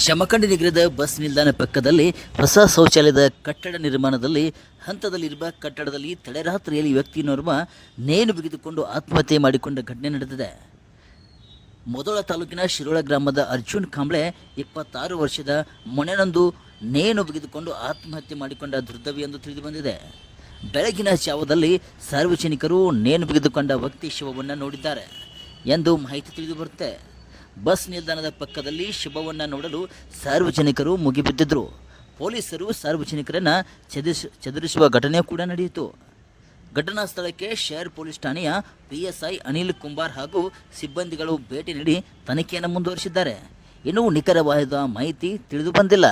ಜಮಖಂಡಿ ನಗರದ ಬಸ್ ನಿಲ್ದಾಣ ಪಕ್ಕದಲ್ಲಿ ಹೊಸ ಶೌಚಾಲಯದ ಕಟ್ಟಡ ನಿರ್ಮಾಣದಲ್ಲಿ ಹಂತದಲ್ಲಿರುವ ಕಟ್ಟಡದಲ್ಲಿ ತಡರಾತ್ರಿಯಲ್ಲಿ ವ್ಯಕ್ತಿಯೋರ್ವ ನೇಣು ಬಿಗಿದುಕೊಂಡು ಆತ್ಮಹತ್ಯೆ ಮಾಡಿಕೊಂಡ ಘಟನೆ ನಡೆದಿದೆ. ಮೊದಲ ತಾಲೂಕಿನ ಶಿರೋಳ ಗ್ರಾಮದ ಅರ್ಜುನ್ ಕಾಂಬ್ಳೆ 26 ವರ್ಷದ ಮೊನೆನೊಂದು ನೇಣು ಬಿಗಿದುಕೊಂಡು ಆತ್ಮಹತ್ಯೆ ಮಾಡಿಕೊಂಡ ದುರ್ದೈವಿ ಎಂದು ತಿಳಿದುಬಂದಿದೆ. ಬೆಳಗಿನ ಜಾವದಲ್ಲಿ ಸಾರ್ವಜನಿಕರು ನೇಣು ಬಿಗಿದುಕೊಂಡ ವ್ಯಕ್ತಿ ಶವವನ್ನು ನೋಡಿದ್ದಾರೆ ಎಂದು ಮಾಹಿತಿ ತಿಳಿದುಬರುತ್ತೆ. ಬಸ್ ನಿಲ್ದಾಣದ ಪಕ್ಕದಲ್ಲಿ ಶವವನ್ನು ನೋಡಲು ಸಾರ್ವಜನಿಕರು ಮುಗಿಬಿದ್ದಿದ್ದರು. ಪೊಲೀಸರು ಸಾರ್ವಜನಿಕರನ್ನು ಚದುರಿಸುವ ಘಟನೆ ಕೂಡ ನಡೆಯಿತು. ಘಟನಾ ಸ್ಥಳಕ್ಕೆ ಶಹರ್ ಪೊಲೀಸ್ ಠಾಣೆಯ PSI ಅನಿಲ್ ಕುಂಬಾರ್ ಹಾಗೂ ಸಿಬ್ಬಂದಿಗಳು ಭೇಟಿ ನೀಡಿ ತನಿಖೆಯನ್ನು ಮುಂದುವರಿಸಿದ್ದಾರೆ. ಇನ್ನೂ ನಿಖರವಾದ ಮಾಹಿತಿ ತಿಳಿದು ಬಂದಿಲ್ಲ.